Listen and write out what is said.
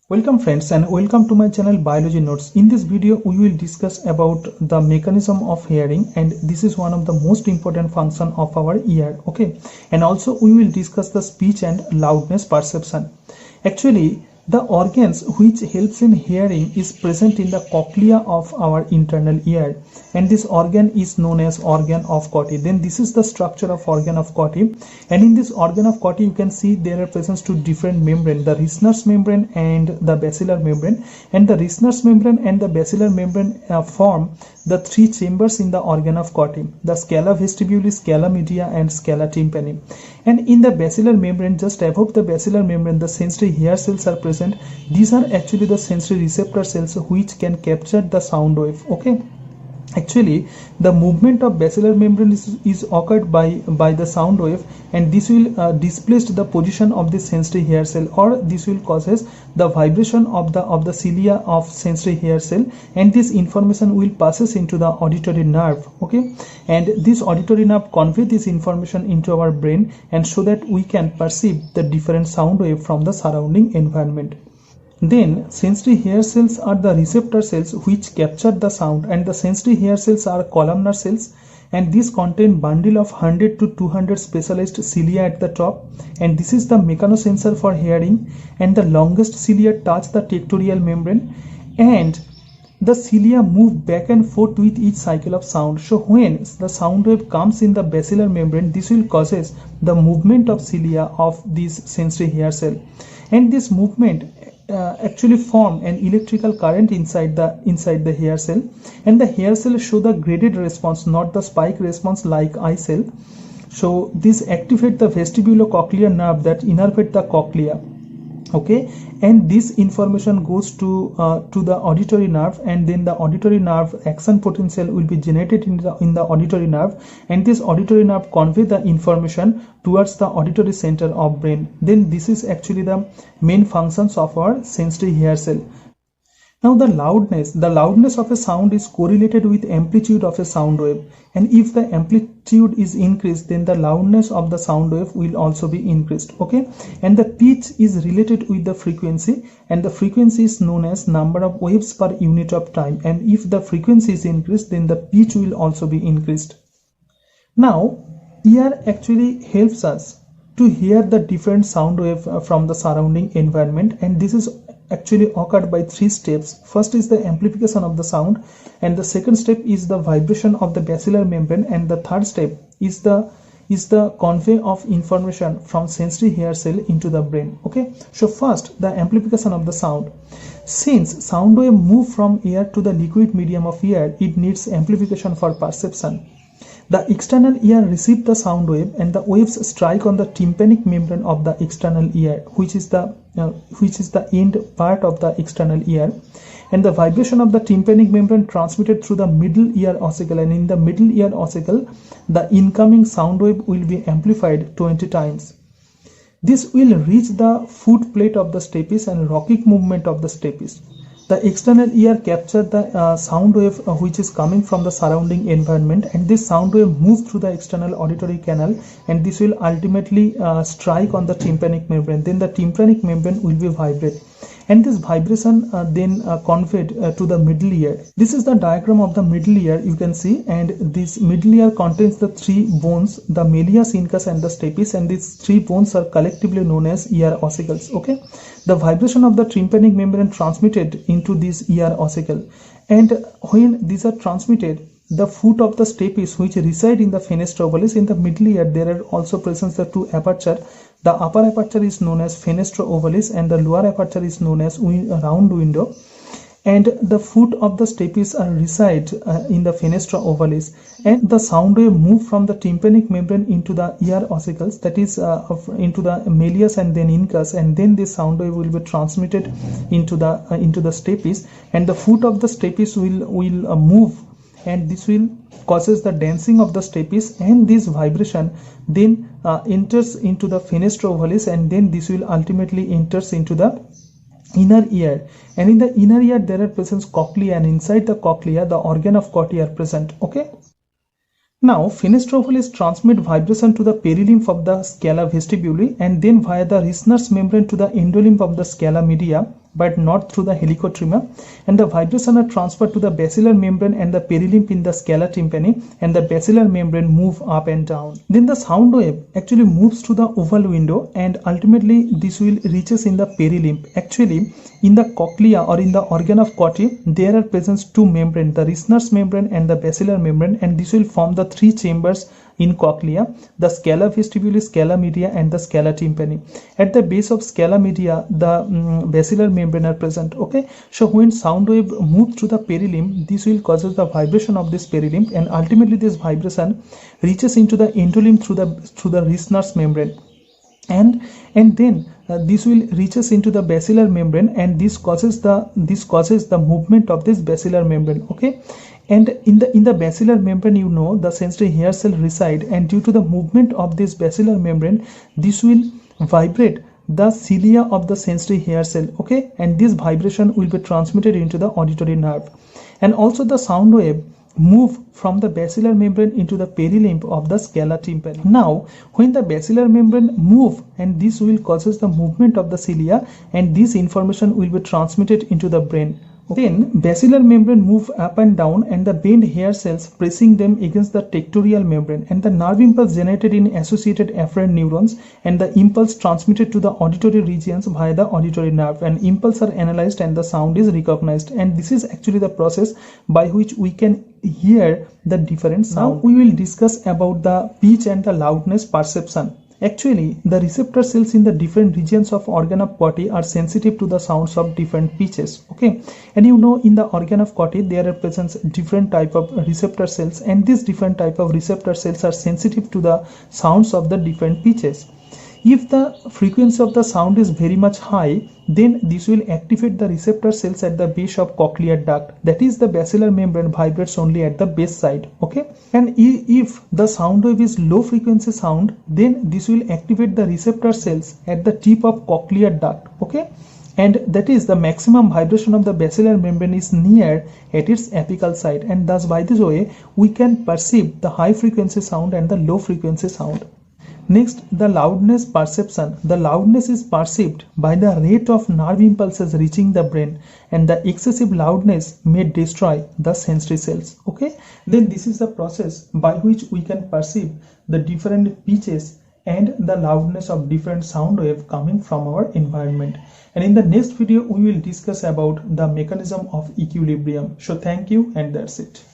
Welcome friends and welcome to my channel Biology Notes. In this video we will discuss about the mechanism of hearing, and this is one of the most important function of our ear. Okay, and also we will discuss the speech and loudness perception. Actually, the organs which helps in hearing is present in the cochlea of our internal ear, and this organ is known as organ of Corti. Then this is the structure of organ of Corti, and in this organ of Corti you can see there are present two different membrane, the Rischner's membrane and the basilar membrane, and the Rischner's membrane and the basilar membrane form the three chambers in the organ of Corti, the scala vestibuli, scala media and scala tympani. And in the basilar membrane, just above the basilar membrane, the sensory hair cells are present. These are actually the sensory receptor cells which can capture the sound wave. Okay, actually the movement of basilar membrane is occurred by the sound wave, and this will displace the position of the sensory hair cell, or this will causes the vibration of the cilia of sensory hair cell, and this information will passes into the auditory nerve. Okay, and this auditory nerve convey this information into our brain, and so that we can perceive the different sound wave from the surrounding environment. Then sensory hair cells are the receptor cells which capture the sound, and the sensory hair cells are columnar cells, and these contain bundle of 100 to 200 specialized cilia at the top, and this is the mechanosensor for hearing, and the longest cilia touch the tectorial membrane, and the cilia move back and forth with each cycle of sound. So when the sound wave comes in the basilar membrane, this will causes the movement of cilia of this sensory hair cell, and this movement actually form an electrical current inside the hair cell, and the hair cell show the graded response, not the spike response like eye cell. So this activate the vestibulocochlear nerve that innervate the cochlea. Okay, and this information goes to the auditory nerve, and then the auditory nerve action potential will be generated in the auditory nerve, and this auditory nerve convey the information towards the auditory center of brain. Then this is actually the main functions of our sensory hair cell. Now the loudness of a sound is correlated with amplitude of a sound wave, and if the amplitude is increased, then the loudness of the sound wave will also be increased. Okay, and the pitch is related with the frequency, and the frequency is known as number of waves per unit of time, and if the frequency is increased, then the pitch will also be increased. Now ear actually helps us to hear the different sound wave from the surrounding environment, and this is actually occurred by three steps. First is the amplification of the sound, and the second step is the vibration of the basilar membrane, and the third step is the convey of information from sensory hair cell into the brain. Okay, so first the amplification of the sound. Since sound wave move from air to the liquid medium of ear, it needs amplification for perception. The external ear receives the sound wave, and the waves strike on the tympanic membrane of the external ear, which is the end part of the external ear, and the vibration of the tympanic membrane transmitted through the middle ear ossicle, and in the middle ear ossicle the incoming sound wave will be amplified 20 times. This will reach the foot plate of the stapes and rhotic movement of the stapes. The external ear captures the sound wave which is coming from the surrounding environment, and this sound wave moves through the external auditory canal, and this will ultimately strike on the tympanic membrane. Then the tympanic membrane will be vibrate, and this vibration then conveyed to the middle ear. This is the diagram of the middle ear you can see, and this middle ear contains the three bones, the malleus, incus and the stapes, and these three bones are collectively known as ear ossicles. Okay, the vibration of the tympanic membrane transmitted into this ear ossicle, and when these are transmitted, the foot of the stapes which reside in the fenestra ovalis in the middle ear, there are also present the two aperture. The upper aperture is known as fenestra ovalis, and the lower aperture is known as round window, and the foot of the stapes are reside in the fenestra ovalis, and the sound wave move from the tympanic membrane into the ear ossicles, that is into the malleus and then incus, and then this sound wave will be transmitted into the stapes, and the foot of the stapes will move, and this will causes the dancing of the stapes, and this vibration then enters into the fenestra ovalis, and then this will ultimately enters into the inner ear, and in the inner ear there are present cochlea, and inside the cochlea the organ of Corti are present. Okay, now fenestra ovalis transmit vibration to the perilymph of the scala vestibuli, and then via the Rischner's membrane to the endolymph of the scala media. but not through the helicotrema, and the vibration are transferred to the basilar membrane and the perilymph in the scala tympani, and the basilar membrane move up and down. Then the sound wave actually moves to the oval window, and ultimately this will reaches in the perilymph. Actually, in the cochlea or in the organ of Corti, there are present two membranes, the Rischner's membrane and the basilar membrane, and this will form the three chambers in cochlea, the scala vestibuli, scala media, and the scala tympani. At the base of scala media, the basilar membrane are present. Okay, so when sound wave moves through the perilymph, this will causes the vibration of this perilymph, and ultimately this vibration reaches into the endolymph through the Rischner's membrane, and then this will reaches into the basilar membrane, and this causes the movement of this basilar membrane. Okay, and in the basilar membrane, you know, the sensory hair cell reside, and due to the movement of this basilar membrane, this will vibrate the cilia of the sensory hair cell. Okay, and this vibration will be transmitted into the auditory nerve, and also the sound wave move from the basilar membrane into the perilymph of the scala tympani. Now, when the basilar membrane move, and this will causes the movement of the cilia, and this information will be transmitted into the brain. Then basilar membrane move up and down, and the bent hair cells pressing them against the tectorial membrane, and the nerve impulse generated in associated afferent neurons, and the impulse transmitted to the auditory regions via the auditory nerve, and impulse are analyzed and the sound is recognized, and this is actually the process by which we can hear the different sound. Now we will discuss about the pitch and the loudness perception. Actually, the receptor cells in the different regions of organ of Corti are sensitive to the sounds of different pitches. Okay, and you know, in the organ of Corti there are present different type of receptor cells, and these different type of receptor cells are sensitive to the sounds of the different pitches. If the frequency of the sound is very much high, then this will activate the receptor cells at the base of cochlear duct, that is the basilar membrane vibrates only at the base side. Okay, and if the sound wave is low frequency sound, then this will activate the receptor cells at the tip of cochlear duct. Okay, and that is the maximum vibration of the basilar membrane is near at its apical site, and thus by this way we can perceive the high frequency sound and the low frequency sound. Next, the loudness perception. The loudness is perceived by the rate of nerve impulses reaching the brain, and the excessive loudness may destroy the sensory cells. Okay, then this is the process by which we can perceive the different pitches and the loudness of different sound wave coming from our environment. And in the next video we will discuss about the mechanism of equilibrium. So thank you, and that's it.